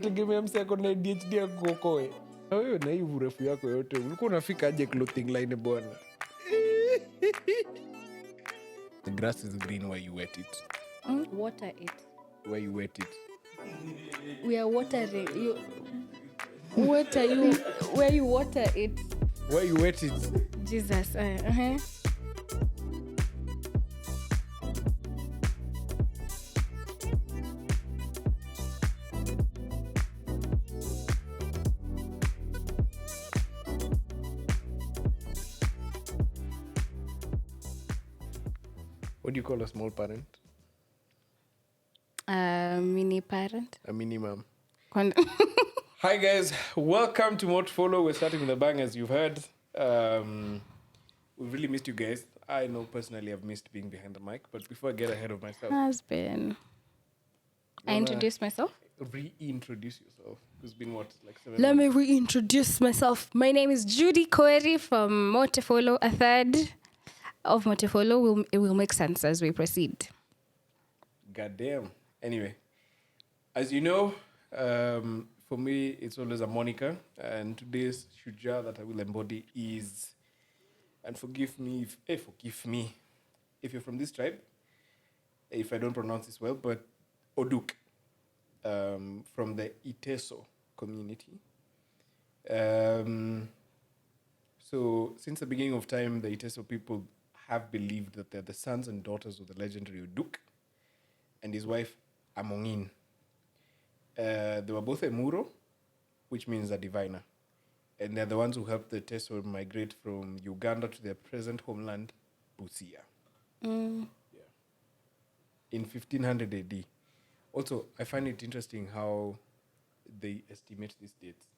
tegemea mse ako na ADHD akuokoe. Na wewe na hii urefu yako yote ulikuwa unafika aje clothing line bwana? The grass is green where you wet it. Water it. Where you wet it. We are watering. You water you where you water it. Where you wet it. Jesus. What do you call a small parent? Mini parent. A mini mom. Hi guys, welcome to More to Follow. We're starting with a bang, as you've heard. We've really missed you guys. I know personally I've missed being behind the mic, but before I get ahead of myself, Has been. I introduced myself. Reintroduce yourself. It's been what, like 7 Let months? me reintroduce myself. My name is Judy Koeri from More to Follow. A third of More to Follow will make sense as we proceed. Goddamn. Anyway, as you know, for me, it's always a moniker. And today's shuja that I will embody is, and forgive me if you're from this tribe, if I don't pronounce this well, but Oduk, from the Iteso community. So since the beginning of time, the Iteso people have believed that they're the sons and daughters of the legendary Oduk and his wife Amongin. They were both Emuro, which means a diviner. And they're the ones who helped the Teso migrate from Uganda to their present homeland, Busia. Yeah. In 1500 AD. Also, I find it interesting how they estimate these dates.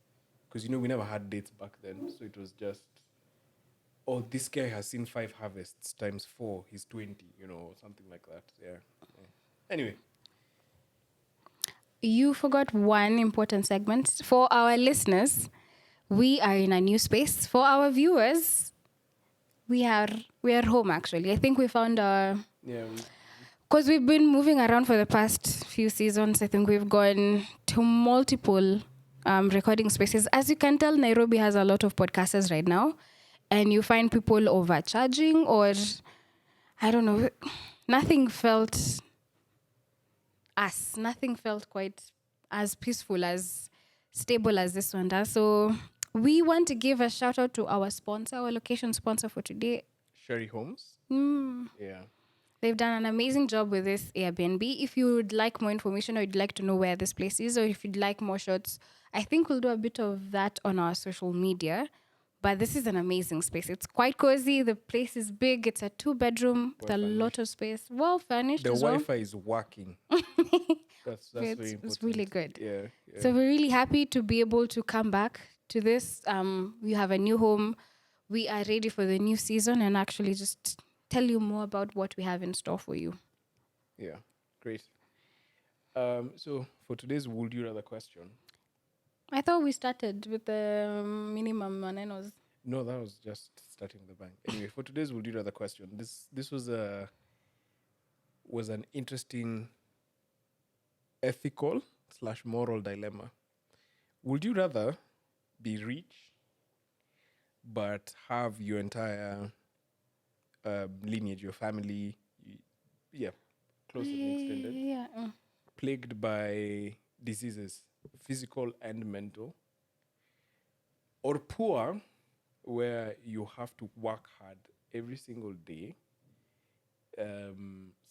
Because, we never had dates back then. So it was just, this guy has seen 5 harvests times 4. He's 20, something like that. Yeah. Anyway. You forgot one important segment. For our listeners, we are in a new space. For our viewers, we are home, actually. I think we found our... Yeah. Because we've been moving around for the past few seasons. I think we've gone to multiple recording spaces. As you can tell, Nairobi has a lot of podcasters right now. And you find people overcharging or... I don't know. Nothing felt quite as peaceful, as stable as this one does. So we want to give a shout out to our sponsor, our location sponsor for today. Sherry Homes. Yeah. They've done an amazing job with this Airbnb. If you would like more information or you'd like to know where this place is, or if you'd like more shots, I think we'll do a bit of that on our social media. But this is an amazing space. It's quite cozy. The place is big. It's a 2-bedroom with a lot of space. Well furnished The as well. Wi-Fi is working. That's very important. It's really good. Yeah. So we're really happy to be able to come back to this. We have a new home. We are ready for the new season and actually just tell you more about what we have in store for you. Yeah, great. So for today's Would You Rather question. I thought we started with the minimum manenos. No, that was just starting the bang. Anyway, for today's Would You Rather question, this was an interesting ethical / moral dilemma. Would you rather be rich but have your entire lineage, your family, close and extended, plagued by diseases, physical and mental, or poor, where you have to work hard every single day?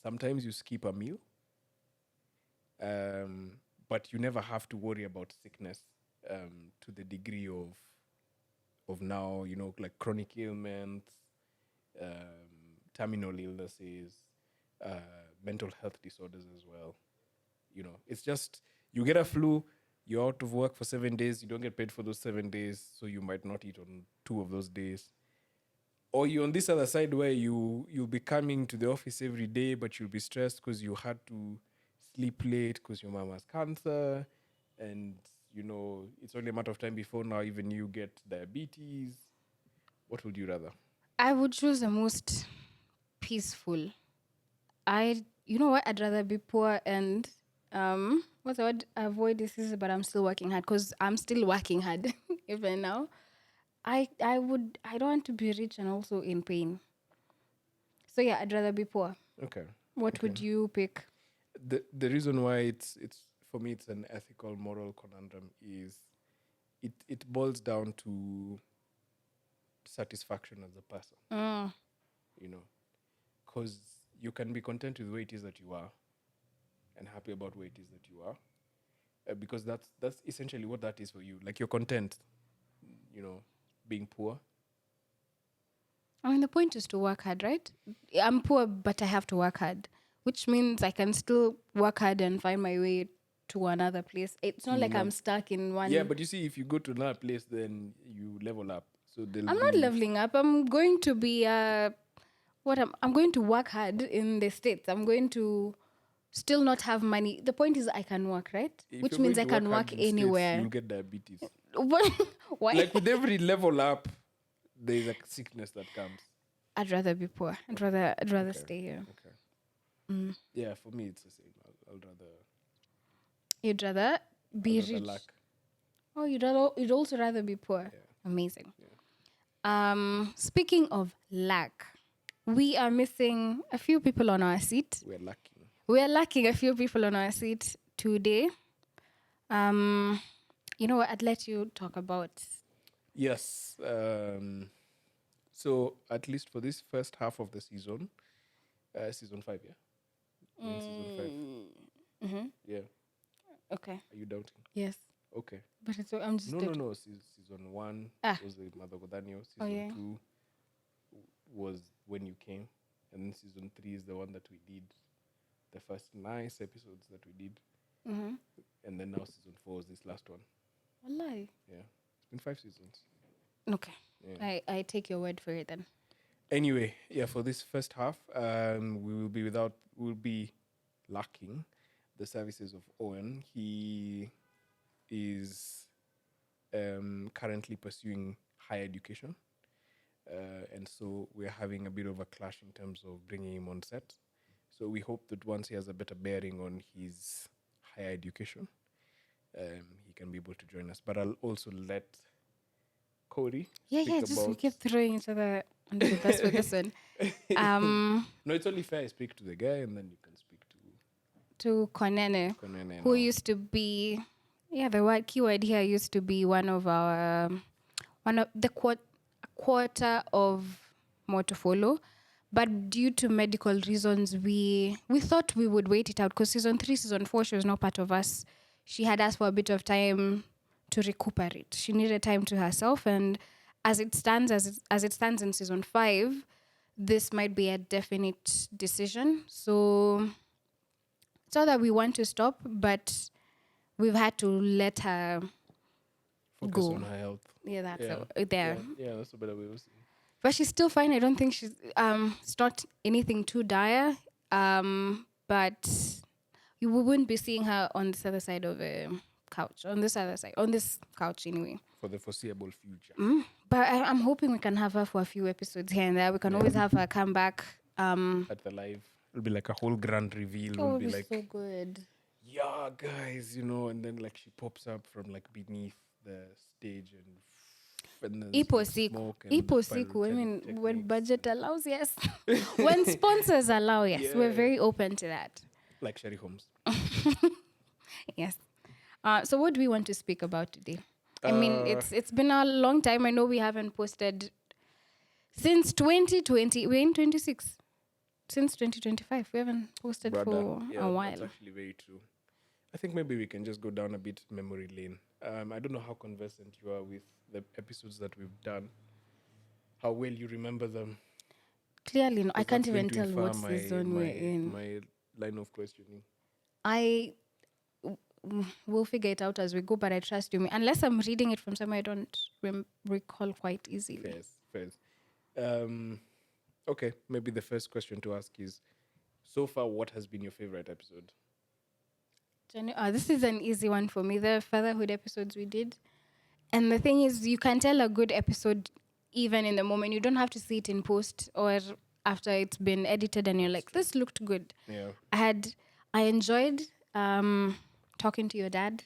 Sometimes you skip a meal, but you never have to worry about sickness to the degree of now, like chronic ailments, terminal illnesses, mental health disorders as well. It's just, you get a flu, you're out of work for 7 days, you don't get paid for those 7 days, so you might not eat on 2 of those days. Or you're on this other side where you'll be coming to the office every day, but you'll be stressed because you had to sleep late because your mom has cancer, and it's only a matter of time before now even you get diabetes. What would you rather? I would choose the most peaceful. You know what? I'd rather be poor and what's the word? Avoid diseases, but I'm still working hard because I'm still working hard even now. I don't want to be rich and also in pain. So yeah, I'd rather be poor. Okay. What Okay. would you pick? The reason why it's for me it's an ethical moral conundrum is it boils down to satisfaction as a person, Mm. you know, because you can be content with where it is that you are and happy about where it is that you are, because that's essentially what that is for you. Like you're content, you know, being poor. I mean, the point is to work hard, right? I'm poor, but I have to work hard, which means I can still work hard and find my way to another place. It's not like No. I'm stuck in one. Yeah, but you see, if you go to another place, then you level up. So there'll I'm not be leveling up. I'm going to be I'm going to work hard in the States. I'm going to still not have money. The point is I can work, right? if Which you're means going I to work can hard work in States, anywhere. you'll get diabetes. Why? Like with every level up, there's a sickness that comes. I'd rather be poor. I'd rather Okay. stay here. Okay. Mm. Yeah, for me it's the same. I'll rather You'd rather be I'd rather rich. lack. Oh, you'd also rather be poor. Yeah. Amazing. Yeah. Speaking of lack, we are missing a few people on our seat. We're lacking. We are lacking a few people on our seat today. You know what? I'd let you talk about. Yes. So at least for this first half of the season, season 5, yeah. We're in season 5. Mm-hmm. Yeah. Okay. Are you doubting? Yes. Okay. But I'm just No. Season 1 was the Madagodanio. Season yeah. 2 was when you came, and then season 3 is the one that we did. The first nice episodes that we did, and then now season 4 is this last one. Wallahi. Yeah, it's been 5 seasons. Okay. Yeah. I take your word for it then. Anyway, yeah, for this first half, we'll be lacking the services of Owen. He is currently pursuing higher education, and so we're having a bit of a clash in terms of bringing him on set. So we hope that once he has a better bearing on his higher education, he can be able to join us. But I'll also let Cody speak Just we about... keep throwing each other under the bus with this one. No, it's only fair I speak to the guy and then you can speak to Konene, who used to be, the keyword here used to be one of the quarter of more to follow. But due to medical reasons, we thought we would wait it out because season 3, season 4, she was not part of us. She had asked for a bit of time to recuperate. She needed time to herself, and as it stands in season 5, this might be a definite decision. So it's not that we want to stop, but we've had to let her focus go on her health. Yeah, that's Yeah. there. Yeah, that's a better way of saying it. But she's still fine. I don't think she's it's not anything too dire. But we wouldn't be seeing her on this other side of a couch. On this couch anyway. For the foreseeable future. But I'm hoping we can have her for a few episodes here and there. We can always have her come back. At the live. It'll be like a whole grand reveal. It It'll would be be like, so good. yeah, guys, and then like she pops up from like beneath the stage and then there's, Ipo like, siku. smoke and Ipo siku. I mean, when budget allows, yes. When sponsors allow, yes. We're very open to that. Like Sherry Holmes. Yes. So what do we want to speak about today? I mean, it's been a long time. I know we haven't posted since 2020. We're in 26. Since 2025. We haven't posted for a while. That's actually very true. I think maybe we can just go down a bit memory lane. I don't know how conversant you are with the episodes that we've done. How well you remember them. Clearly, no. I can't even tell what season we're in. My line of questioning. We'll figure it out as we go, but I trust you. Unless I'm reading it from somewhere I don't recall quite easily. Fairs. Okay, maybe the first question to ask is, so far, what has been your favorite episode? This is an easy one for me. The fatherhood episodes we did. And the thing is, you can tell a good episode even in the moment. You don't have to see it in post or after it's been edited and you're like, this looked good. Yeah. I enjoyed talking to your dad.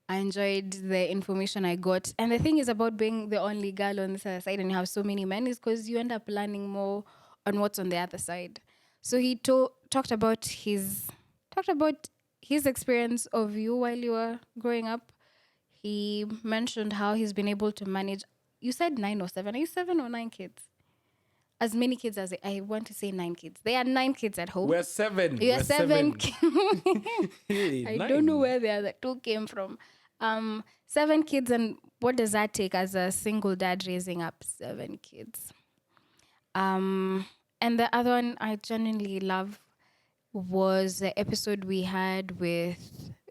I enjoyed the information I got. And the thing is about being the only girl on this other side and you have so many men is because you end up learning more on what's on the other side. So he talked about his experience of you while you were growing up. He mentioned how he's been able to manage. You said 9 or 7. Are you 7 or 9 kids? As many kids as I want to say 9 kids. There are 9 kids at home. We're seven. You are We're seven. Hey, I don't know 9. where the other two came from. 7 kids, and what does that take as a single dad raising up 7 kids? And the other one I genuinely love was the episode we had with,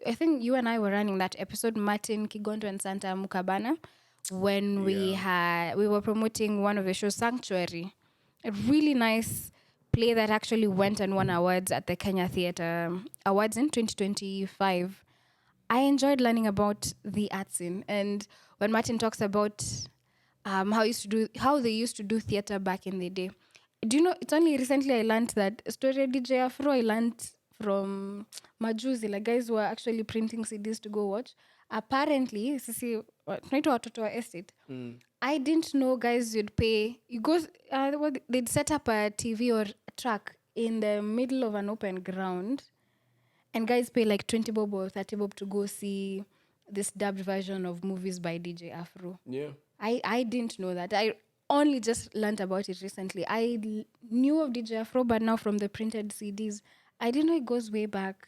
I think you and I were running that episode, Martin Kigondo and Santa Mukabana, when we were promoting one of the shows, Sanctuary, a really nice play that actually went and won awards at the Kenya Theatre Awards in 2025. I enjoyed learning about the art scene, and when Martin talks about how they used to do theater back in the day. Do you know? It's only recently I learned that story DJ Afro. I learned from Majuzi, like guys who are actually printing CDs to go watch. Apparently, sisi tunaitwa watoto wa estate. I didn't know guys you'd pay. They'd set up a TV or a truck in the middle of an open ground, and guys pay like 20 bob or 30 bob to go see this dubbed version of movies by DJ Afro. Yeah. I didn't know that. I only just learned about it recently. Knew of DJ Afro, but now from the printed CDs. I didn't know it goes way back.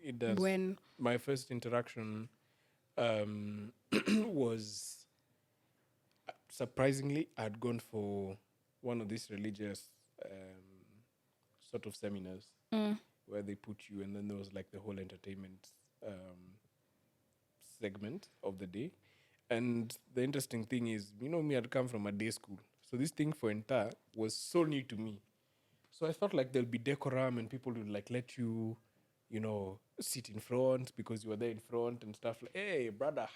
It does. When my first interaction was surprisingly, I'd gone for one of these religious sort of seminars where they put you, and then there was like the whole entertainment segment of the day. And the interesting thing is, me, I'd come from a day school. So this thing for entire was so new to me. So I thought like there'll be decorum and people would like let you, sit in front because you were there in front and stuff like, hey, brother.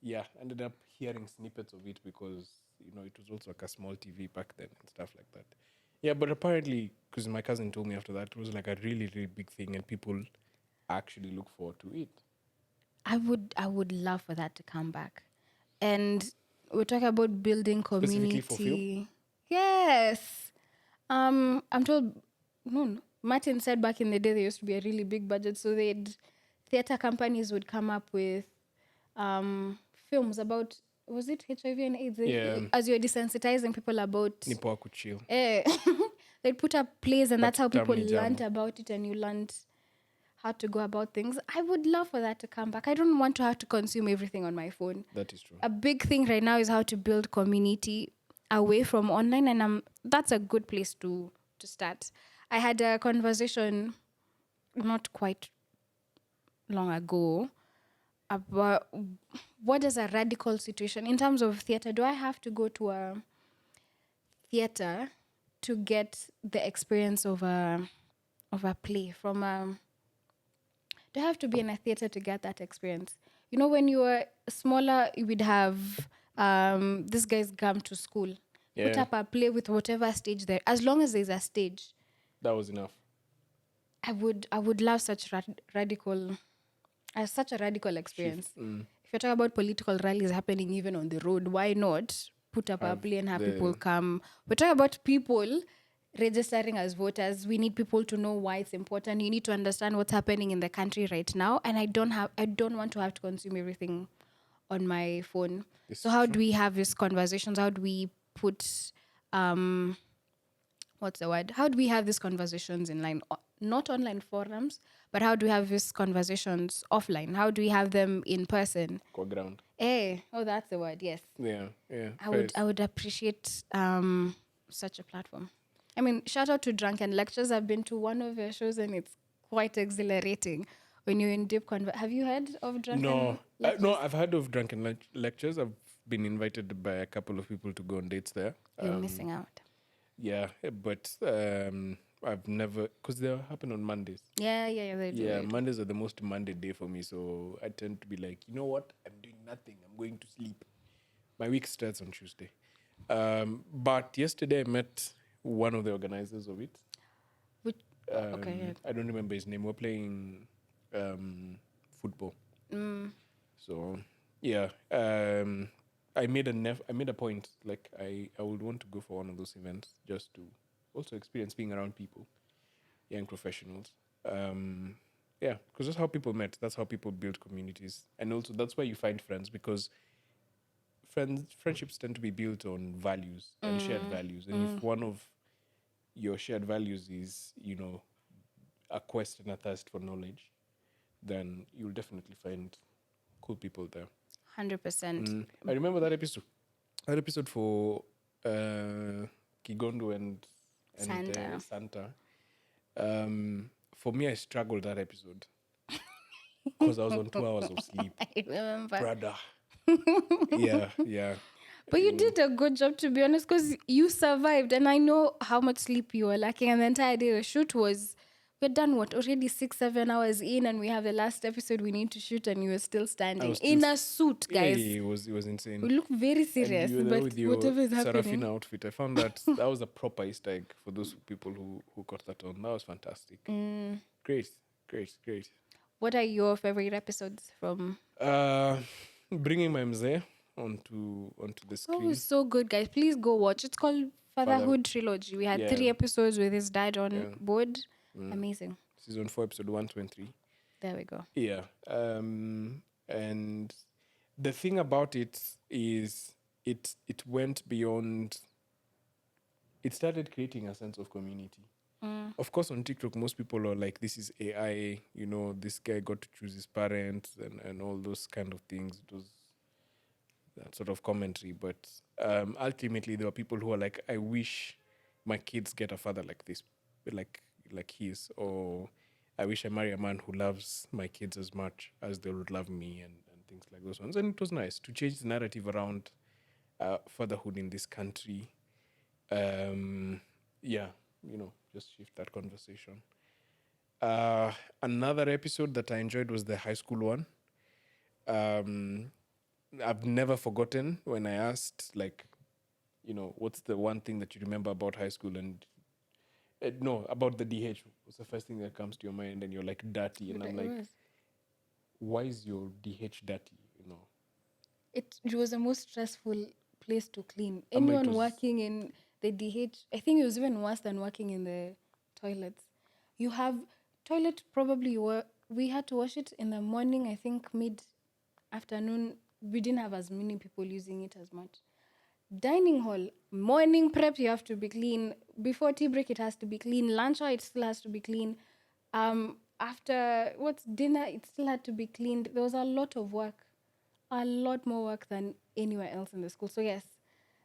Yeah, ended up hearing snippets of it because, it was also like a small TV back then and stuff like that. Yeah, but apparently, because my cousin told me after that, it was like a really, really big thing and people actually look forward to it. I would love for that to come back. And we're talking about building Specifically for film? community. Yes. I'm told Martin said back in the day there used to be a really big budget, so theater companies would come up with films about, was it HIV and AIDS? Yeah. As you're desensitizing people about Nipo kuchill. they'd put up plays, and But that's how people tamni learned jambo. about it, and you learned how to go about things. I would love for that to come back. I don't want to have to consume everything on my phone. That is true. A big thing right now is how to build community away from online, and that's a good place to start. I had a conversation not quite long ago about what is a radical situation in terms of theater. Do I have to go to a theater to get the experience of a play from do I have to be in a theater to get that experience? When you were smaller, you would have these guys come to school, put Yeah. up a play with whatever stage there. As long as there's a stage, That was enough. I would love such radical, such a radical experience. If you're talking about political rallies happening even on the road, why not put up a play and have people come? We're talking about people registering as voters. We need people to know why it's important. You need to understand what's happening in the country right now. And I don't want to have to consume everything on my phone. So how do we have these conversations? How do we put what's the word? How do we have these conversations in line? Not online forums, but how do we have these conversations offline? How do we have them in person? Core ground. That's the word. Yes. Yeah. I would appreciate such a platform. I mean, shout out to Drunken Lectures. I've been to one of your shows and it's quite exhilarating when you're in deep Have you heard of Drunken Lectures? No, I've heard of Drunken Lectures. I've been invited by a couple of people to go on dates there. You're missing out. Yeah, but I've never, because they happen on Mondays. Yeah, they do. Yeah, Mondays are the most demanded day for me, so I tend to be like, you know what? I'm doing nothing. I'm going to sleep. My week starts on Tuesday. But yesterday I met one of the organizers of it. Okay. I don't remember his name. We're playing football. So yeah, I made a point, like I would want to go for one of those events just to also experience being around people, young professionals. Yeah, because that's how people met. That's how people build communities, and also that's where you find friends, because friendships tend to be built on values and shared values. And if one of your shared values is, a quest and a thirst for knowledge, then you'll definitely find cool people there. 100%. I remember that episode. That episode for Kigondo and Santa. Santa. For me, I struggled that episode because I was on 2 hours of sleep, I remember. brother. Yeah. But you did a good job, to be honest, because you survived. And I know how much sleep you were lacking. And the entire day, the shoot was, we're done, already 6-7 hours in, and we have the last episode we need to shoot, and you were still standing in a suit, guys. Yeah, it was insane. We look very serious, And you were there but with your whatever is happening. Serafina outfit. I found that was a proper Easter egg for those people who got that on. That was fantastic. Great. What are your favorite episodes from? Bringing my mzee onto the Oh, screen. it was so good, guys. Please go watch. It's called Fatherhood Trilogy. We had 3 episodes with his dad on board. Amazing. Season 4, episode 1, 2, and 3. There we go. Yeah. And the thing about it is it went beyond. It started creating a sense of community. Of course, on TikTok, most people are like, this is AI, this guy got to choose his parents and all those kind of things. It was that sort of commentary. But ultimately, there were people who are like, I wish my kids get a father like this, like his, or I wish I marry a man who loves my kids as much as they would love me, and things like those ones. And it was nice to change the narrative around fatherhood in this country. Just shift that conversation. Another episode that I enjoyed was the high school one. I've never forgotten when I asked, what's the one thing that you remember about high school? And about the DH. What's the first thing that comes to your mind? And you're like, dirty. And I'm like, why is your DH dirty? It was the most stressful place to clean. Anyone working in the DH, I think it was even worse than working in the toilets. You have toilet, probably we had to wash it in the morning, I think mid-afternoon. We didn't have as many people using it as much. Dining hall, morning prep, you have to be clean. Before tea break, it has to be clean. Lunch hour, it still has to be clean. After dinner, it still had to be cleaned. There was a lot of work, a lot more work than anywhere else in the school. So yes,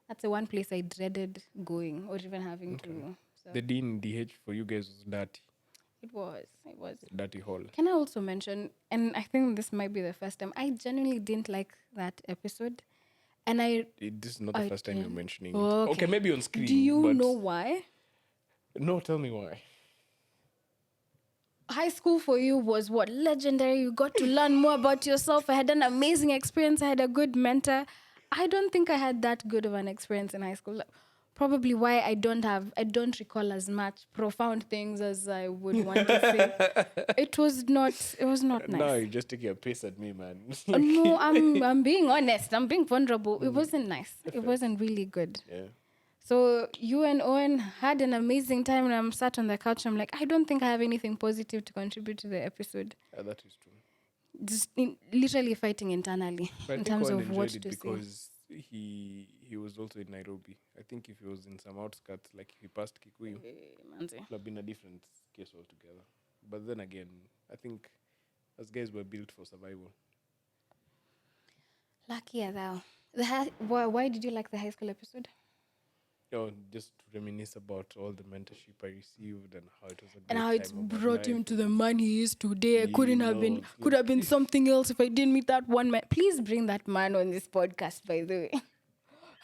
that's the one place I dreaded going or even having to. So. The dean DH for you guys was dirty. It was. Dirty hall. Can I also mention, and I think this might be the first time, I genuinely didn't like that episode. And this is not the first time you're mentioning it. Okay, maybe on screen. Do you know why? No, tell me why. High school for you was what? Legendary. You got to learn more about yourself. I had an amazing experience. I had a good mentor. I don't think I had that good of an experience in high school. Probably why I don't recall as much profound things as I would want to say. It was not nice. No, you're just taking a piss at me, man. No, I'm being honest. I'm being vulnerable. It wasn't nice. It wasn't really good. Yeah. So you and Owen had an amazing time, and I'm sat on the couch. I'm like, I don't think I have anything positive to contribute to the episode. Yeah, that is true. Just literally fighting internally in terms of what to say. Because he was also in Nairobi. I think if he was in some outskirts, like if he passed Kikuyu, it would have been a different case altogether. But then again, I think those guys were built for survival. Lucky as thou. Why did you like the high school episode? Just to reminisce about all the mentorship I received and how it was a great and how time it's of my brought life. him to the man he is today. Could have been something else if I didn't meet that one man. Please bring that man on this podcast, by the way.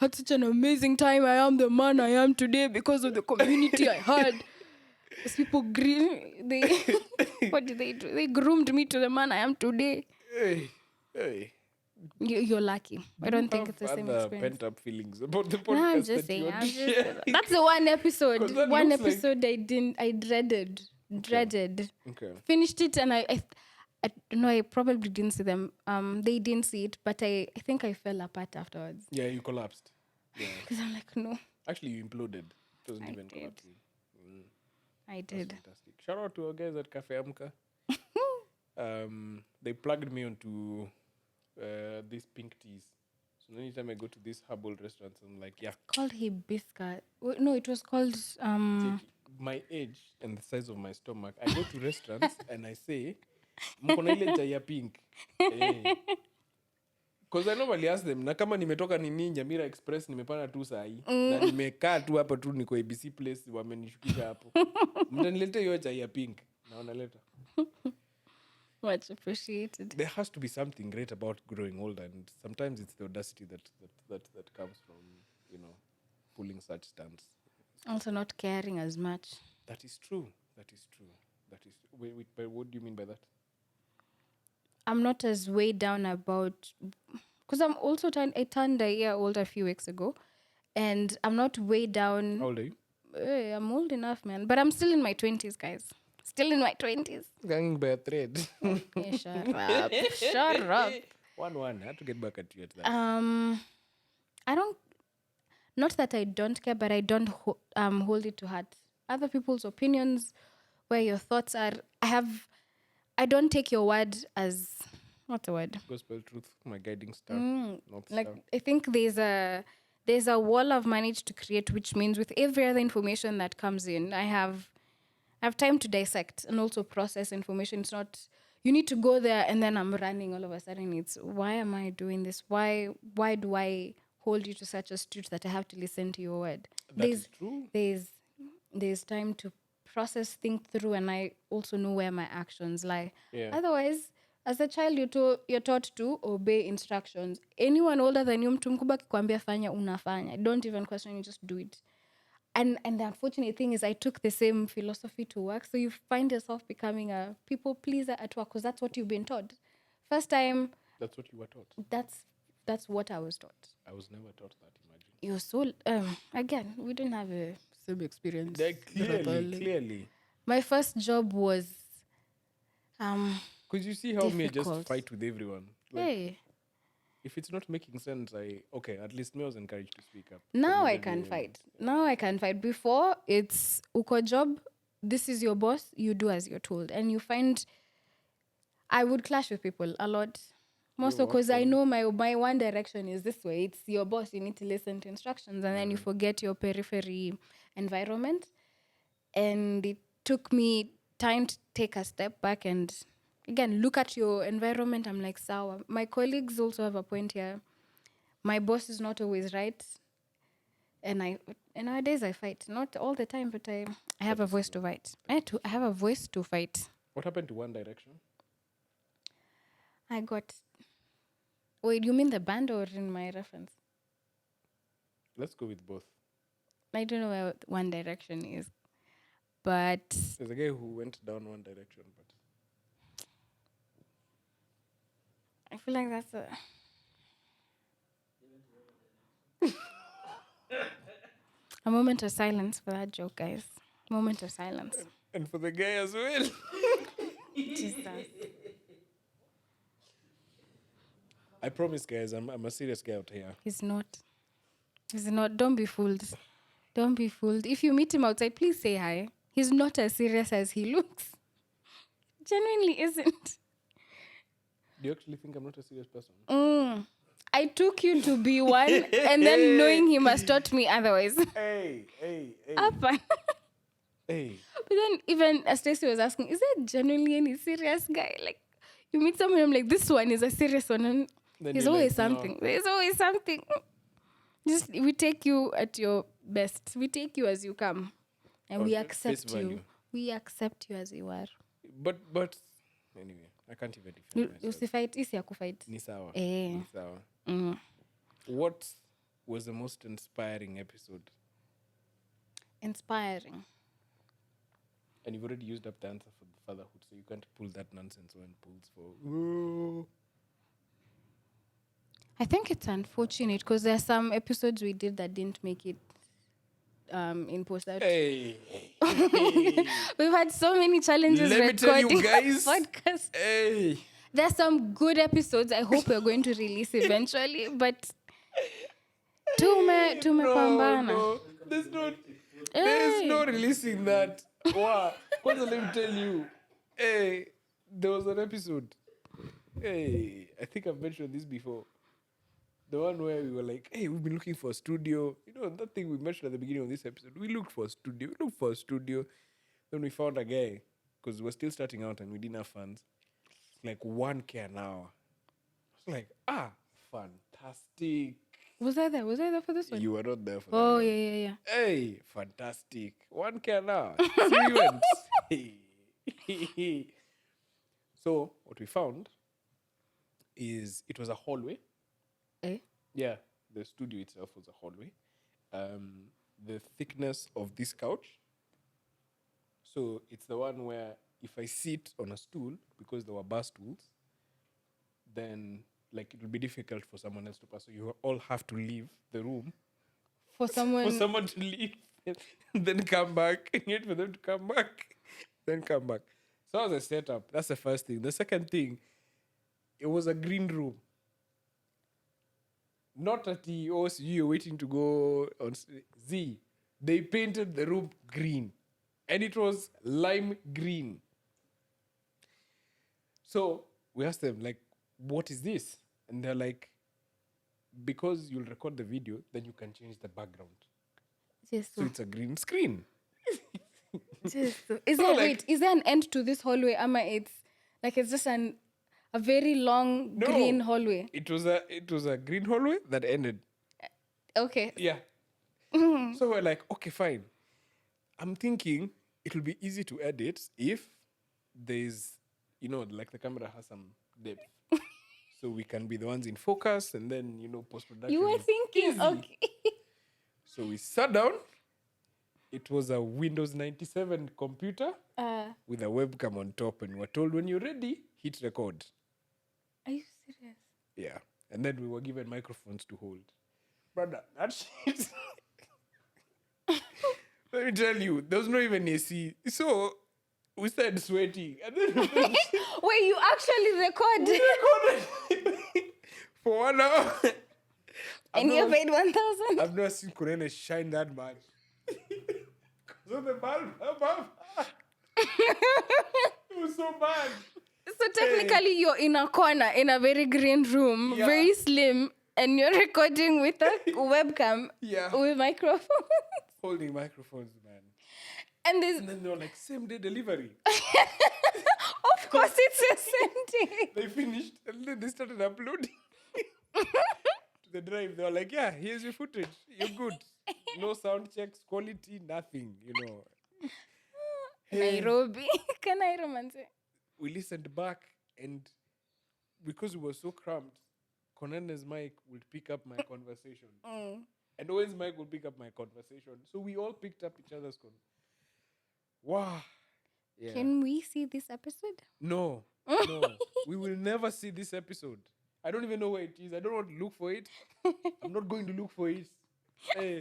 Had such an amazing time. I am the man I am today because of the community I had. These people what did they do? They groomed me to the man I am today. Hey. You're lucky. I don't think it's the same experience. Pent up feelings about the podcast. No, I'm just saying. That's the one episode. I dreaded. Okay. Finished it, and no, I probably didn't see them. They didn't see it, but I think I fell apart afterwards. Yeah, you collapsed. Yeah. Because I'm like, no, Actually, you imploded. It wasn't I even did. collapsing. I That's did. fantastic. Shout out to our guys at Cafe Amka. They plugged me onto these pink teas. So anytime I go to these herbal restaurants, I'm like, yeah, Called hibiscus. No, it was called take my age and the size of my stomach. I go to restaurants and I say, mko na ile chai ya pink. Because I normally ask them, na kama nimetoka nini Nyamira Express nimepanda tu saa hii na nimekaa tu hapa tu niko ABC Place wamenishukisha hapo. Mtanilete hiyo chai ya pink na wanaleta. much appreciated. There has to be something great about growing older, and sometimes it's the audacity that comes from, pulling such stunts. Also not caring as much. That is true. Wait, but what do you mean by that? I'm not as weighed down about, because I'm also I turned a year old a few weeks ago, and I'm not weighed down. How old are you? I'm old enough, man, but I'm still in my 20s, guys. Still in my 20s. Gang by a thread. Yeah, shut up. Shut up. One. I have to get back at you at that. I don't. Not that I don't care, but I don't hold it to heart. Other people's opinions, where your thoughts are. I don't take your word as, what's the word? Gospel truth, my guiding star. North Like star. I think there's a wall I've managed to create, which means with every other information that comes in, I have time to dissect and also process information. It's not you need to go there and then I'm running all of a sudden. It's why am I doing this? Why do I hold you to such a statute that I have to listen to your word? That is true. There's time to process, think through, and I also know where my actions lie. Yeah. Otherwise, as a child, you're taught to obey instructions. Anyone older than you, mtu mkubwa akikwambia fanya, unafanya. Don't even question, you just do it. And the unfortunate thing is I took the same philosophy to work. So you find yourself becoming a people pleaser at work because that's what you've been taught. First time. That's what you were taught. That's what I was taught. I was never taught that, imagine. You're so, again, we didn't have a same experience. Clearly. My first job was, because you see how me difficult. just fight with everyone. Like, hey. If it's not making sense, at least me I was encouraged to speak up. Now I can fight. Now I can fight. Before, it's uko job, this is your boss, you do as you're told. And you find, I would clash with people a lot. Most because I know my one direction is this way. It's your boss, you need to listen to instructions. And then you forget your periphery environment. And it took me time to take a step back and again, look at your environment. I'm like, sour. My colleagues also have a point here. My boss is not always right. And nowadays I fight. Not all the time, but I have a voice to fight. I have a voice to fight. What happened to One Direction? I got... Wait, you mean the band or in my reference? Let's go with both. I don't know where One Direction is. But... There's a guy who went down One Direction, but... I feel like that's a moment of silence for that joke, guys. Moment of silence. And for the guy as well. Jesus. I promise, guys, I'm a serious guy out here. He's not. Don't be fooled. Don't be fooled. If you meet him outside, please say hi. He's not as serious as he looks. Genuinely isn't. Do you actually think I'm not a serious person? I took you to be one, and then knowing him has taught me otherwise. Hey. Upper. Hey. But then even as Stacey was asking, is there genuinely any serious guy? Like, you meet someone, I'm like, this one is a serious one. And there's always something. No. There's always something. We take you at your best. We take you as you come. And we accept you. We accept you as you are. But anyway, I can't even defend myself. Usifight, isi ya kufight. Ni sawa. Ni sawa. What was the most inspiring episode? Inspiring. And you've already used up the answer for the fatherhood, so you can't pull that nonsense when pulls for... I think it's unfortunate because there are some episodes we did that didn't make it in post out. Hey. We've had so many challenges Let me tell recording you guys. podcast. Hey. There's some good episodes I hope we're going to release eventually, but tumepambana. No. There's Hey. no releasing that. Wow. Kwanza, let me tell you. Hey, there was an episode. Hey, I think I've mentioned this before. The one where we were like, hey, we've been looking for a studio. You know, that thing we mentioned at the beginning of this episode. We looked for a studio. Then we found a guy, because we're still starting out and we didn't have funds. It's like 1K an hour. I was like, fantastic. Was I there? Was I there for this one? You were not there for that. Oh, one. yeah. Hey, fantastic. 1K an hour. So we went. So what we found is it was a hallway. Eh? Yeah, the studio itself was a hallway. The thickness of this couch. So it's the one where if I sit on a stool, because there were bar stools, then like it will be difficult for someone else to pass. So you all have to leave the room For someone. for someone to leave, then come back, and wait for them to come back, then come back. So that was a setup. That's the first thing. The second thing, it was a green room. Not at the OSU, you're waiting to go on Z. They painted the room green. And it was lime green. So we asked them, like, what is this? And they're like, because you'll record the video, then you can change the background. So it's a green screen. Is So, there like- is there an end to this hallway? Ama it's just a very long No. green hallway. It was a green hallway that ended. Okay. Yeah. So we're like, okay, fine. I'm thinking it will be easy to edit if there's, like the camera has some depth. So we can be the ones in focus and then, post-production. You were is thinking, easy. okay. So we sat down. It was a Windows 97 computer with a webcam on top. And we're told, when you're ready, hit record. Are you serious? Yeah. And then we were given microphones to hold. Brother, that shit. Let me tell you, there was not even AC. So we started sweating. And then we Wait, you actually recorded? recorded for 1 hour. And you paid 1,000? I've never seen Corona shine that much. Because of the bulb above. It was so bad. So technically, you're in a corner in a very green room, Yeah. very slim, and you're recording with a webcam Yeah. with microphones. Holding microphones, man. And there's, And then they were like, same day delivery. of course, it's the same thing. They finished and then they started uploading to the drive. They were like, yeah, here's your footage. You're good. No sound checks, quality, nothing, Nairobi. Can I romance? We listened back and because we were so cramped, Conan's mic would pick up my conversation. And Owen's mic would pick up my conversation. So we all picked up each other's Wow. Yeah. Can we see this episode? No. We will never see this episode. I don't even know where it is. I don't want to look for it. I'm not going to look for it. Hey.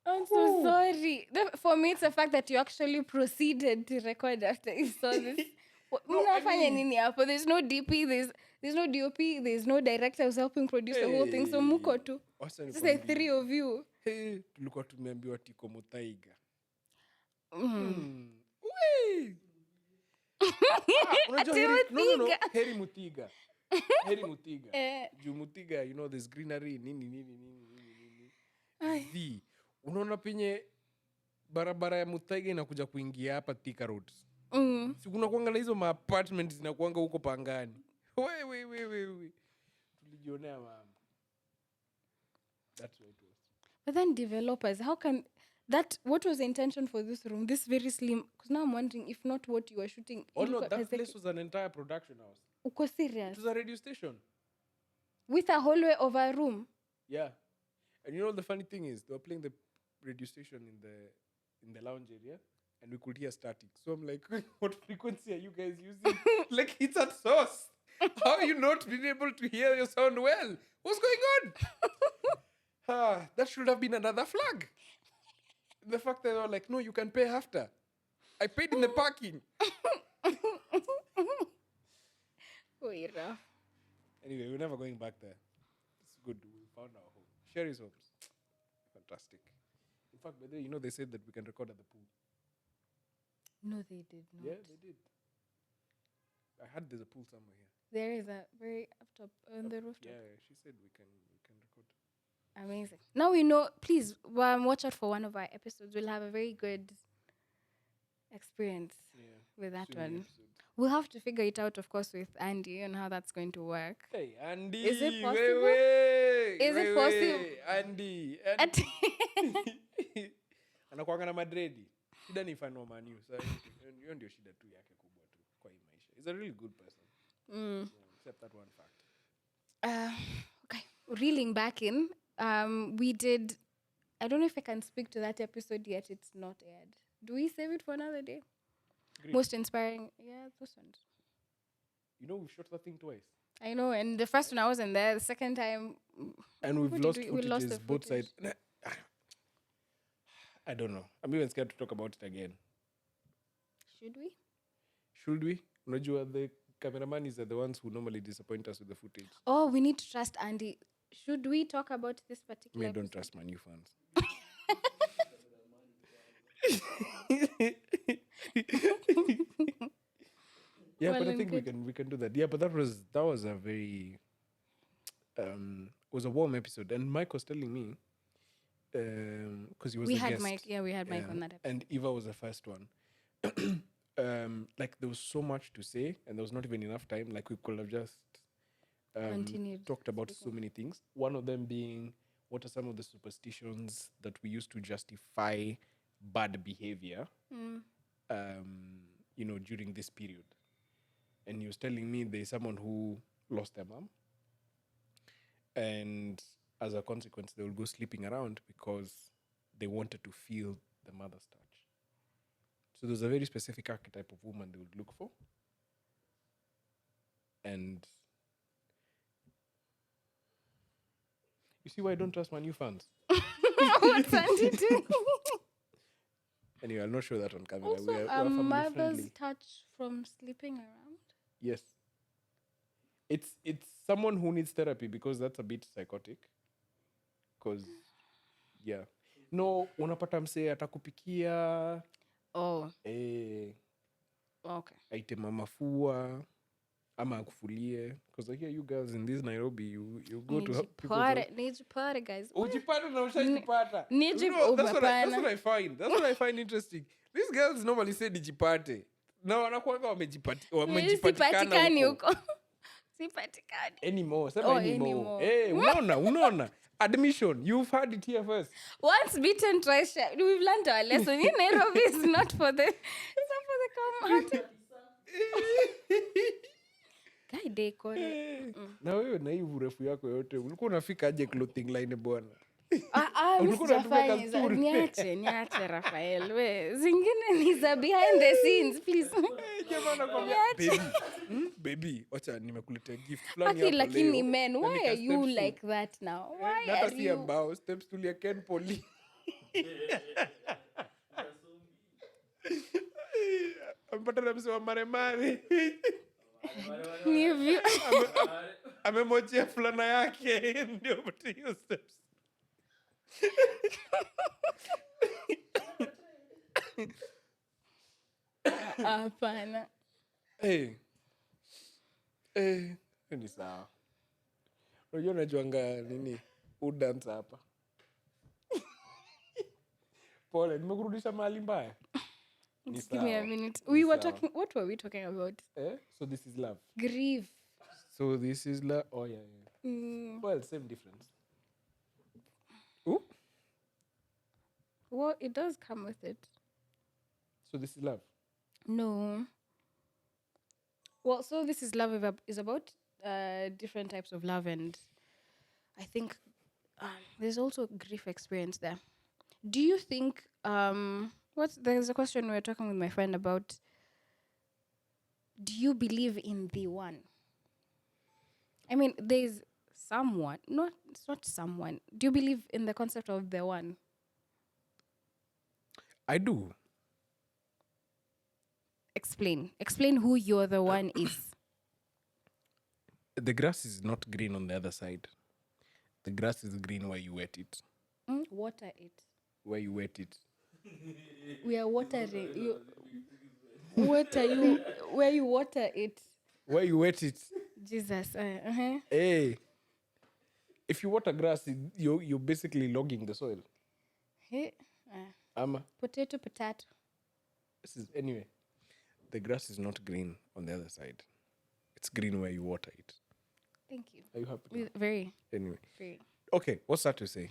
I'm so sorry. For me, it's the fact that you actually proceeded to record after you saw this. Mnafanya nini hapo? There's no DP, there's no DOP, there's no director who's helping produce the whole thing. So muko tu. Wacha Just the nikwambie. three of you. Hey, tulikuwa tumeambiwa tiko Mutaiga. Wee. Unajua Ati no. Muthiga. Heri Mutiga. Heri Mutiga. Eh. Juu Mutiga, there's greenery, nini. Ay. Unaona penye barabara ya Mutaiga inakuja kuingia hapa Thika Road. Si kuna kuanga na hizo ma-apartments zinakuanga huko Pangani. We. Tulijionea mama. That's what it was. But then developers, how can what was the intention for this room? This very slim, because now I'm wondering if not what you were shooting. Oh no, that place was an entire production house. Uko It serious? was a radio station. With a hallway of a room. Yeah. And the funny thing is, they were playing the radio station in the lounge area, and we could hear static. So I'm like, what frequency are you guys using? Like, it's at source. How are you not being able to hear your sound well? What's going on? That should have been another flag. The fact that they were like, no, you can pay after. I paid in the parking. Wait, rough. Anyway, we're never going back there. It's good. We found our home. Sherry's homes. Fantastic. In fact, by the way, they said that we can record at the pool. No, they did not. Yeah, they did. I heard there's a pool somewhere here. There is a very up top on the rooftop. Yeah, she said we can record. Amazing. Now we know. Please watch out for one of our episodes. We'll have a very good experience with that Swimming one. episode. We'll have to figure it out, of course, with Andy and how that's going to work. Hey, Andy. Is it possible? Is it possible? Andy. Anakuanga na madredi. Shida ni fan wa Man U. So hiyo ndio shida tu yake kubwa tu kwa hii maisha. He's a really good person. Yeah, except that one fact. Okay. Reeling back in, we did. I don't know if I can speak to that episode yet. It's not aired. Do we save it for another day? Agreed. Most inspiring. Yeah, those ones. We've shot that thing twice. I know. And the first one I wasn't there. The second time. And we've What lost did we lost footages the both footage. sides. I don't know. I'm even scared to talk about it again. Should we? Should we? Unajua, the cameraman is the ones who normally disappoint us with the footage. Oh, we need to trust Andy. Should we talk about this particular? I don't episode? trust my new fans. Yeah, Well but I think and good. we can do that. Yeah, but that was a very was a warm episode, and Mike was telling me because he was We the had guest. Mike. Yeah, we had Mike on that episode. And Eva was the first one. Like there was so much to say, and there was not even enough time. Like we could have just Continued talked about so many things. One of them being, what are some of the superstitions that we use to justify bad behavior? During this period. And he was telling me there's someone who lost their mom, and as a consequence, they will go sleeping around because they wanted to feel the mother's touch. So there's a very specific archetype of woman they would look for. And you see why I don't trust my new fans? What's Andy doing? Anyway, I'll not show that on camera. Also, we are a family mother's friendly. touch from sleeping around. Yes. It's someone who needs therapy because that's a bit psychotic. Because, yeah. No, unapata msee atakupikia. Oh, Eh, okay. aite mafua. Ama akufulie. Because I hear you girls in this Nairobi, you go to people's house. Nijipare, guys. Ujipata na ushajipata. That's what I find. That's what I find interesting. These girls normally say nijipate. Na wanakuanga wamejipatikana Sipatikani huko. huko. Sipatikani. Anymore. Sema Oh, anymore. anymore. Unaona. Admission. You've heard it here first. Once bitten, twice shy. We've learned our lesson. In Nairobi is not for the come Guy day kore. Na wewe na hii urefu yako yote ulikuwa unafika aje clothing line bwana? Ulikuwa niache Rafael. We, zingine ni za behind the scenes, please. Jamaa anakuambia baby, wacha nimekuletea gift fulani Okay, hapa lakini leo. men, Na why are you nika like that now? Why Hata are si you? ambao steps tulia Ken Poli. Ampata na msewa maremare. Ni hivyo. Amemochia fulana yake ndio pata hiyo steps. Hapana. Ni sawa. Unajua najuanga nini? Udance hapa. Pole, nimekurudisha mahali mbaya. Ni Just give me a sawa. minute. Ni sawa. What were we talking about? So this is love. Grief. So this is love. Oh yeah. Well, same difference. Ooh. Well, it does come with it. So this is love. No. Well, so this is love is about different types of love, and I think there's also grief experience there. Do you think there's a question we were talking with my friend about? Do you believe in the one? I mean, there's someone. It's not someone. Do you believe in the concept of the one? I do. Explain. Explain who you're the one is. The grass is not green on the other side. The grass is green where you wet it. Water it. Where you wet it. We are watering. You water you where you water it. Where you wet it. Jesus. Hey. If you water grass, you're basically logging the soil. Hey. Potato. Anyway, the grass is not green on the other side. It's green where you water it. Thank you. Are you happy? Very. Anyway. Very. Okay, what's that to say?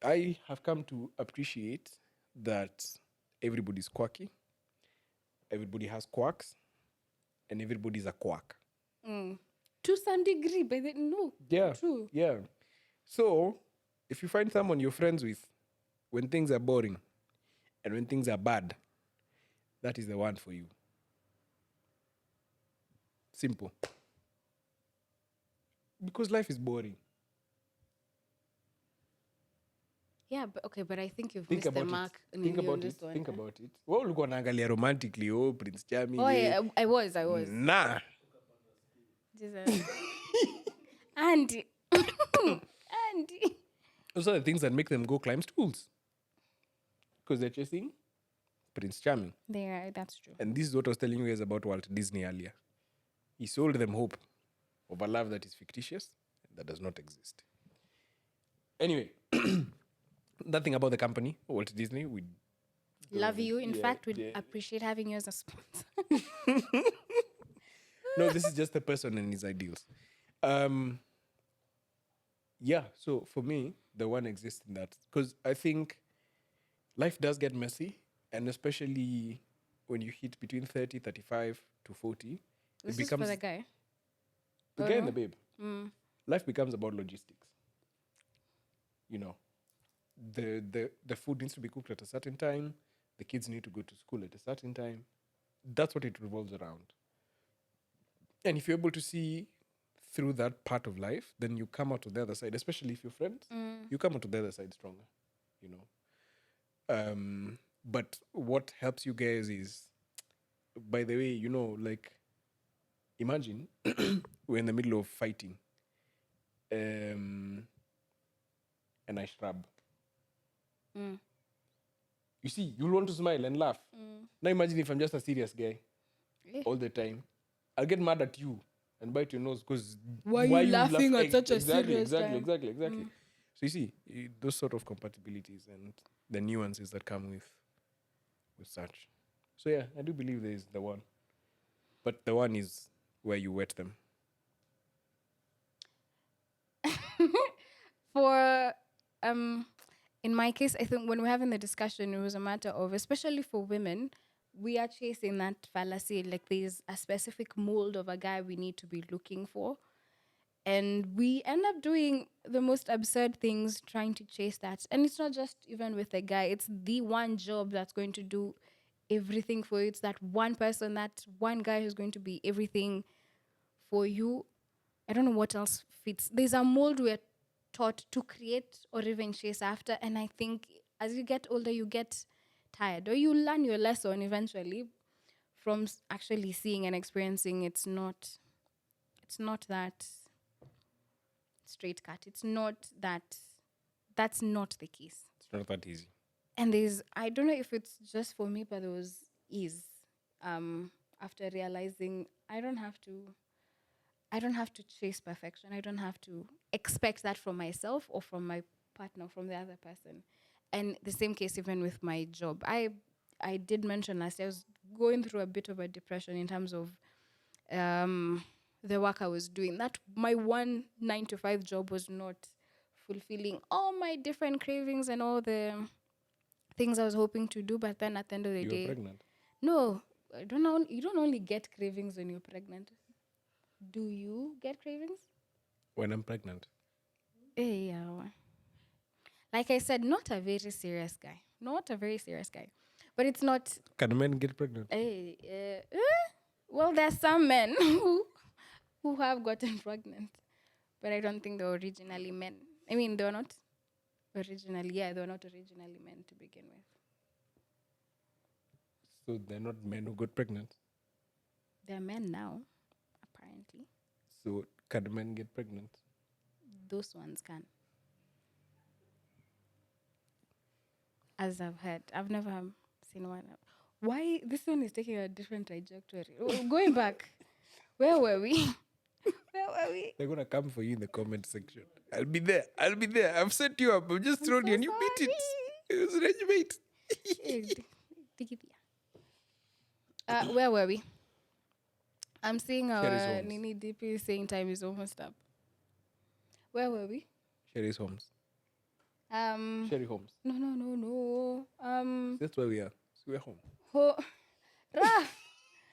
I have come to appreciate that everybody's quirky, everybody has quirks, and everybody's a quack. To some degree, but no. Yeah. True. Yeah. So, if you find someone you're friends with when things are boring and when things are bad, that is the one for you. Simple. Because life is boring. Yeah, but I think you've Think missed the about mark. it. Think about it. One, Think about it. Well, look on Angalia romantically. Oh, Prince Charming. Oh, yeah, I was. Nah. Jesus. Andy. Andy. Those are the things that make them go climb stools. Because they're chasing Prince Charming. They are, that's true. And this is what I was telling you guys about Walt Disney earlier. He sold them hope of a love that is fictitious and that does not exist. Anyway, nothing about the company, Walt Disney. We love you. In fact, we'd appreciate having you as a sponsor. No, this is just the person and his ideals. Yeah, so for me, the one exists in that. Because I think life does get messy, and especially when you hit between 30, 35 to 40, This it becomes is for the guy. the guy and the babe. Life becomes about logistics. You know, the food needs to be cooked at a certain time. The kids need to go to school at a certain time. That's what it revolves around. And if you're able to see through that part of life, then you come out on the other side, especially if you're friends, you come out on the other side stronger, you know. But what helps you guys is, by the way, you know, like, imagine we're in the middle of fighting and I shrub. You see, you'll want to smile and laugh. Now imagine if I'm just a serious guy all the time. I'll get mad at you and bite your nose because why are you laughing at such a serious time? Exactly. So you see, those sort of compatibilities and the nuances that come with such. So yeah, I do believe there is the one. But the one is where you wet them. For in my case, I think when we're having the discussion, it was a matter of, especially for women, we are chasing that fallacy. Like there's a specific mold of a guy we need to be looking for. And we end up doing the most absurd things trying to chase that. And it's not just even with a guy, it's the one job that's going to do everything for you. It's that one person, that one guy who's going to be everything for you. I don't know what else fits. There's a mold we're taught to create or even chase after. And I think as you get older, you get tired, or you learn your lesson eventually from actually seeing and experiencing. It's not that straight cut. It's not that. That's not the case. It's not that easy. And I don't know if it's just for me, but there was ease after realizing I don't have to chase perfection. I don't have to expect that from myself or from my partner, from the other person. And the same case even with my job. I did mention last year I was going through a bit of a depression in terms of the work I was doing. That my 9-to-5 job was not fulfilling all my different cravings and all the things I was hoping to do. But then at the end of the day, You were pregnant? No, I don't know. You don't only get cravings when you're pregnant. Do you get cravings? When I'm pregnant. Yeah. Like I said, not a very serious guy. But it's not. Can men get pregnant? Well, there's some men who have gotten pregnant, but I don't think they were originally men. I mean, they're not. originally. Yeah, they were not originally meant to begin with. So they're not men who got pregnant. They're men now, apparently. So can men get pregnant? Those ones can. As I've heard. I've never seen one. Why this one is taking a different trajectory? Going back. Where were we? Where were we? They're gonna come for you in the comment section. I'll be there. I've set you up. I've just I'm thrown so you and you beat it. It was rage bait. Where were we? I'm seeing Sherry's our Homes. Nini DP saying time is almost up. Where were we? Sherry's Homes. Um, Sherry Homes. no. That's where we are. So we're home. Raf.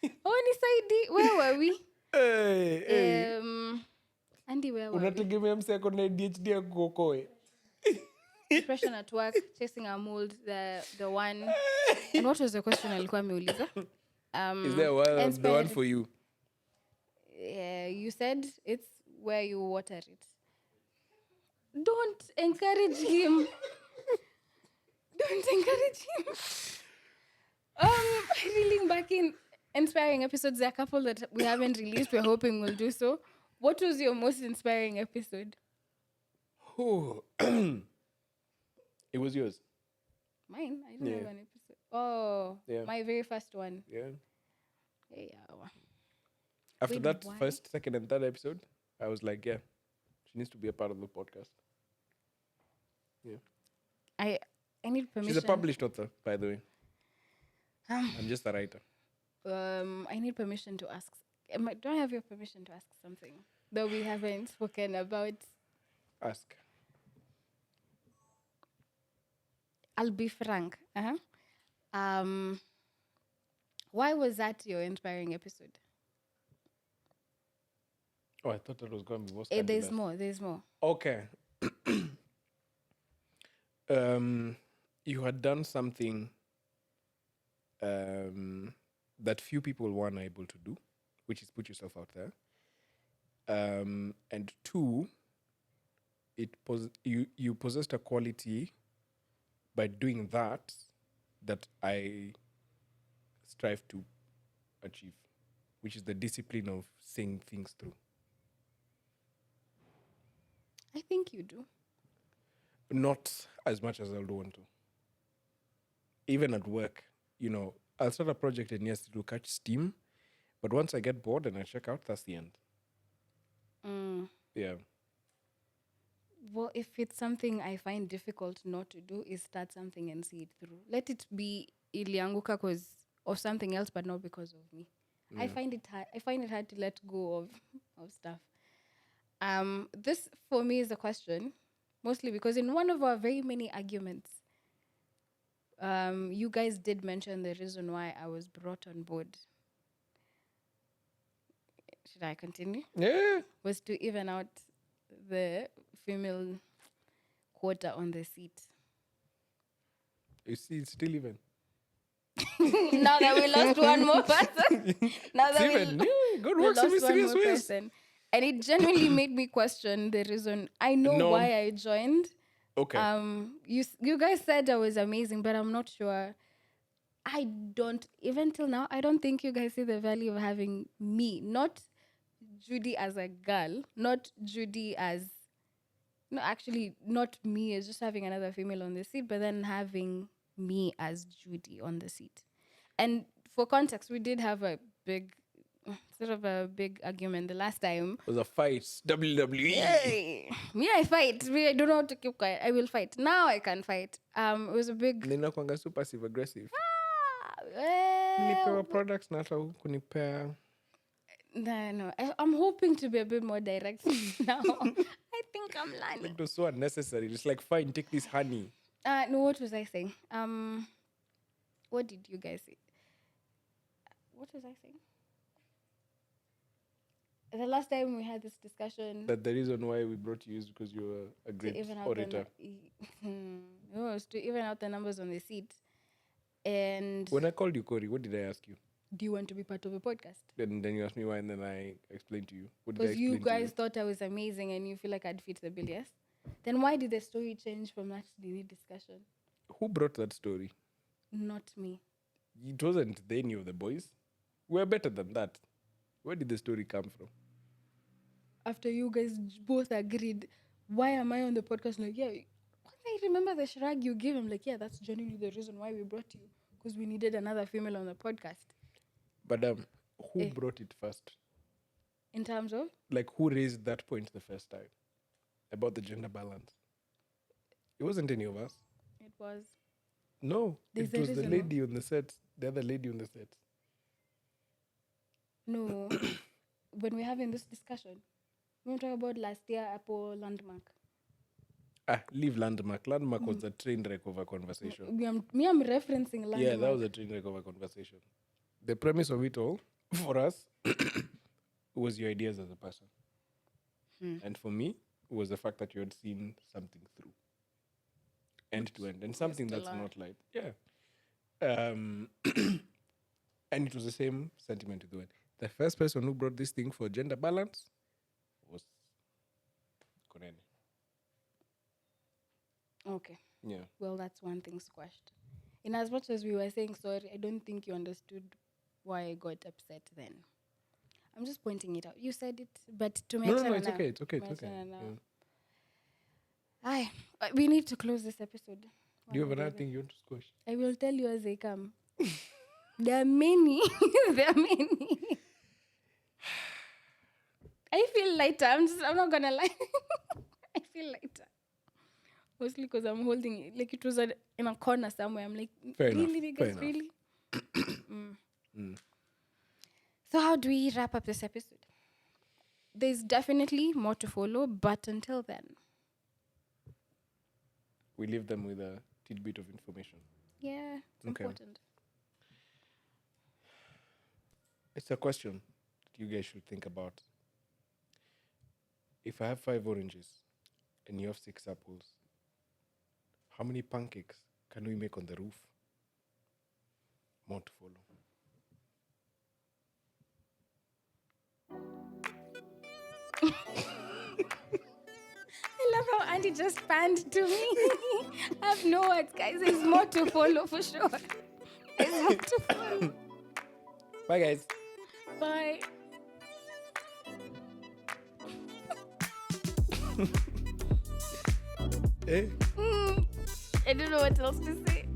Nisaidi. Where were we? Hey. Andy, where were we? Unategemea mse ako na ADHD akuokoe. Depression at work, chasing a mold, the one. And what was the question alikuwa ameuliza? Is there the one for you? Yeah, you said it's where you water it. Don't encourage him. Don't encourage him. Reeling back in inspiring episodes, there are a couple that we haven't released. We're hoping we'll do so. What was your most inspiring episode? Oh. It was yours. Mine? I didn't have an episode. Oh, yeah. My very first one. Yeah. Yeah. After Wait, that why? first, second, and third episode, I was like, yeah, she needs to be a part of the podcast. Yeah. I need permission. She's a published author, by the way. I'm just a writer. I need permission to ask. Do I have your permission to ask something that we haven't spoken about? Ask. I'll be frank. Why was that your inspiring episode? Oh, I thought that was going to be more There's scandalous. There's more. Okay. You had done something that few people, one, are able to do, which is put yourself out there. And two, you possessed a quality by doing that I strive to achieve, which is the discipline of seeing things through. I think you do. Not as much as I would want to. Even at work, I'll start a project and yes, it will catch steam. But once I get bored and I check out, that's the end. Yeah. Well, if it's something I find difficult not to do, is start something and see it through. Let it be ilianguka because of something else, but not because of me. Yeah. I find it hard to let go of stuff. This for me is a question, mostly because in one of our very many arguments, you guys did mention the reason why I was brought on board. Should I continue? Yeah. Was to even out the female quota on the seat. You see, it's still even. Now that we lost one more person. Now that God works in mysterious ways. Person. And it genuinely made me question the reason. I know why I joined. Okay. You guys said I was amazing, but I'm not sure. I don't, even till now, I don't think you guys see the value of having me. Not Judy as a girl. Not Judy as... No, actually, not me as just having another female on the seat, but then having me as Judy on the seat. And for context, we did have a big argument the last time. It was a fight. WWE. Yay. Me, I fight. I don't know how to keep quiet. I will fight. Now I can fight. It was a big... Ninakwanga super passive aggressive. Well, Nipewa products na hata kunipea. No. I'm hoping to be a bit more direct now. I think I'm learning. It was so unnecessary. It's like, fine, take this honey. No, what was I saying? What did you guys say? What was I saying? The last time we had this discussion... That the reason why we brought you is because you were a great orator. No, it was to even out the numbers on the seat. And... When I called you, Corey, what did I ask you? Do you want to be part of a podcast? And then you asked me why, and then I explained to you. What did I Because explain you guys to you? thought I was amazing and you feel like I'd fit the bill, yes? Then why did the story change from that to the discussion? Who brought that story? Not me. It wasn't any of the boys. We're better than that. Where did the story come from? After you guys both agreed, why am I on the podcast? Like, yeah, I remember the shrug you gave him. Like, yeah, that's genuinely the reason why we brought you. Because we needed another female on the podcast. But who brought it first? In terms of? Like, who raised that point the first time about the gender balance? It wasn't any of us. It was. No, There's it a was the reason, lady on the set, the other lady on the set. No. When we're having this discussion, we were talking about last year Apple Landmark. Leave Landmark. Landmark was a train wreck of a conversation. I'm referencing Landmark. Yeah, that was a train wreck of a conversation. The premise of it all, for us, was your ideas as a person. And for me, it was the fact that you had seen something through. End to end. And something that's not light. Yeah. And it was the same sentiment with the word. The first person who brought this thing for gender balance was Konene. Okay. Yeah. Well, that's one thing squashed. In as much as we were saying sorry, I don't think you understood why I got upset then. I'm just pointing it out. You said it, but to me, No, it's okay. It's okay. It's okay. Aye, we need to close this episode. Do you have another thing you want to squash? I will tell you as they come. There are many. There are many. I feel lighter. I'm not gonna lie. I feel lighter. Mostly because I'm holding it. Like it was in a corner somewhere. I'm like, Fair really, enough. guys, really? So how do we wrap up this episode? There's definitely more to follow, but until then, we leave them with a tidbit of information. yeah, it's important. It's a question that you guys should think about. If I have 5 oranges and you have 6 apples, how many pancakes can we make on the roof? More to follow. I love how Andy just panned to me. I have no words, guys. There's more to follow for sure. There's more to follow. Bye, guys. Bye. Eh? I don't know what else to say.